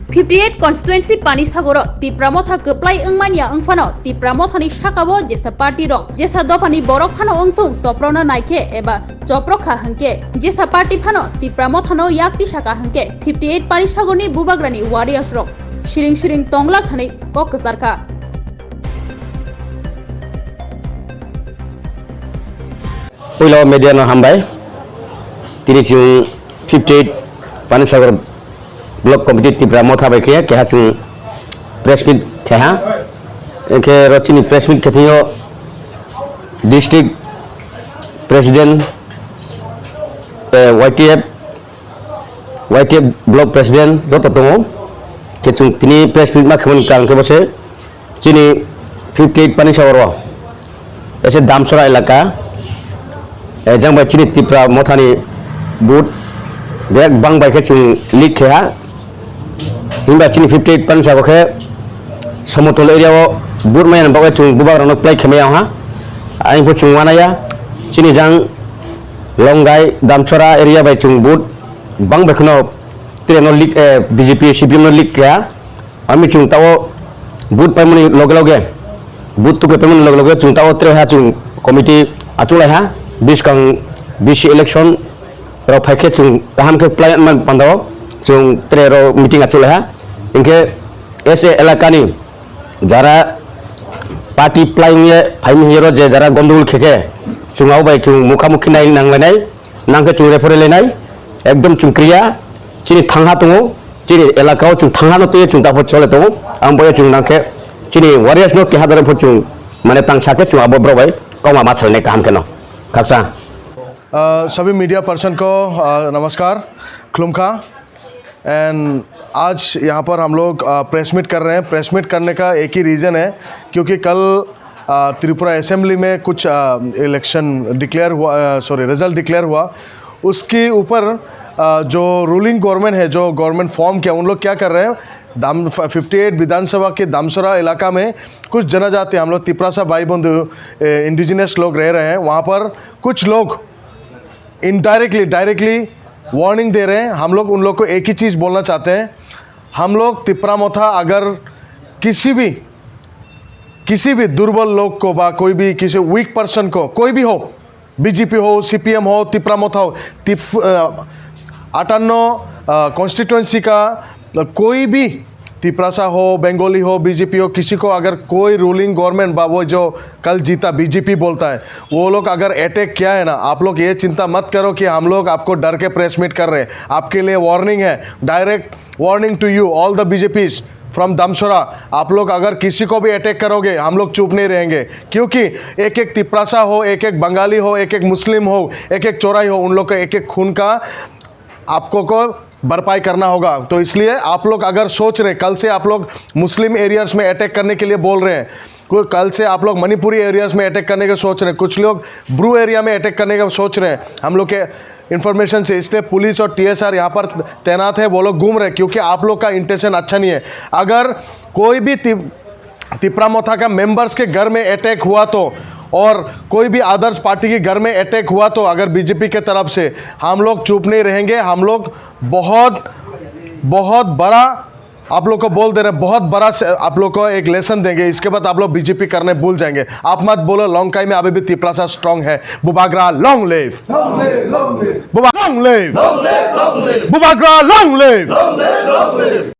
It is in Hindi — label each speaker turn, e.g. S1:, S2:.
S1: 58 constituency Panisagoro Tipramotha Kuplai Ungmania Ungfano Tipramotani Shakabo Jesa Party Rock Jesa Dopani Borok Pano Ungtung Soprona Naike Eba Joproka Hanke Jesa Party Pano Tipramothano Yakti Shaka Hanke 58 Panisagoni Bubagrani Warriors Rock Shiring Tongla Thani Kokasarka
S2: Pulau Mediano Hambai Tiri 58 Panisagor Blok Komite Tipramotha Baiknya Kehatu Press Meet Keha Ke Rocini Press Meet Ketio District President YTF Blok President Dototongo Ketung Tini Press Meet Makhamun Kang Kebose Sini 58 Panisagor Ese Damsora Elaka Jang Bai Chini Tipramotha ni Boot Direct Bang Bai Ketung Leak Keha Hingga Chini 58 Panisagor ke Somotol area Boot Mayan Bawa Chung Bubak Ranok Play Kemaya ha Aing po Chung Wanaya Chini Jang Longgai Damsora area Bai Chung Boot Bang Bai Kuno Tire no leak BJP CPM no leak Keha Ami Chung Tawo Boot Pemuni Loge Boot tu ke Pemuni Loge Chung Tawo Tire ha Chung Komite Atulai ha Bis Kang BC election Ro Paike Chung Taham ke Play Man Pandawo Chung Tire ro meeting Atulai ha Inke ऐसे इलाका नहीं जरा पार्टी प्लाइंग ये फाइम हीरो जे जरा गंदुल खेके चुनाव बाई चुन मुखामुखी नाई नांगलाय नांगे चुन रेफरे लेनाय एकदम चुनक्रिया चिनी थांहा तंगो चिनी इलाकाओ चुन थांहा नते चुन ताफो चले तंगो आं बय चुन नांके चिनी वारियर्स नो के हादरे फो चुन माने तांसाके चुन आबो ब्रबाय कौमा माछलने काम केनो खापसा
S3: सभी मीडिया पर्सन को नमस्कार खुलुमखा एंड आज यहाँ पर हम लोग प्रेस मीट कर रहे हैं। प्रेस मीट करने का एक ही रीज़न है क्योंकि कल त्रिपुरा असेंबली में कुछ इलेक्शन डिक्लेयर हुआ रिज़ल्ट डिक्लेयर हुआ उसके ऊपर जो रूलिंग गवर्नमेंट है जो गवर्नमेंट फॉर्म किया उन लोग क्या कर रहे हैं 58 विधानसभा के दामसरा इलाका में कुछ जनजाति हम लोग तिपरासा भाई बंधु इंडिजिनस लोग रह रहे हैं वहाँ पर कुछ लोग डायरेक्टली वार्निंग दे रहे हैं। हम लोग उन लोग को एक ही चीज़ बोलना चाहते हैं हम लोग तिपरामोथा अगर किसी भी दुर्बल लोग को बा कोई भी किसी वीक पर्सन को कोई भी हो बीजेपी हो सीपीएम हो तिपरामोथा हो 58 कॉन्स्टिट्यूंसी का कोई भी तिपरासा हो बंगाली हो बीजेपी हो किसी को अगर कोई रूलिंग गवर्नमेंट बा वो जो कल जीता बीजेपी बोलता है वो लोग अगर अटैक किया है ना आप लोग ये चिंता मत करो कि हम लोग आपको डर के प्रेस मीट कर रहे हैं। आपके लिए वार्निंग है direct warning to you all the BJPs from Damsora आप लोग अगर किसी को भी अटैक करोगे हम लोग चुप नहीं रहेंगे क्योंकि एक एक तिपरासा हो एक एक बंगाली हो एक एक मुस्लिम हो एक एक चौराई हो उन लोग का एक एक खून का आपको को भरपाई करना होगा। तो इसलिए आप लोग अगर सोच रहे कल से आप लोग मुस्लिम एरियाज़ में अटैक करने के लिए बोल रहे हैं कोई कल से आप लोग मणिपुरी एरियाज़ में अटैक करने का सोच रहे हैं कुछ लोग ब्रू एरिया में अटैक करने का सोच रहे हैं हम लोग के इन्फॉर्मेशन से इसलिए पुलिस और टीएसआर यहाँ पर तैनात है वो लोग घूम रहे हैं क्योंकि आप लोग का इंटेंशन अच्छा नहीं है। अगर कोई भी तिपरामोथा का मेंबर्स के घर में अटैक हुआ तो और कोई भी आदर्श पार्टी के घर में अटैक हुआ तो अगर बीजेपी के तरफ से हम लोग चुप नहीं रहेंगे। हम लोग बहुत बड़ा आप लोग को बोल दे रहे हैं बहुत बड़ा आप लोग को एक लेसन देंगे इसके बाद आप लोग बीजेपी करने भूल जाएंगे। आप मत बोलो लॉन्ग में अभी भी तिपरासा स्ट्रांग है। बुबाग्रा लॉन्ग लिव बुबाग्रा लॉन्ग लिव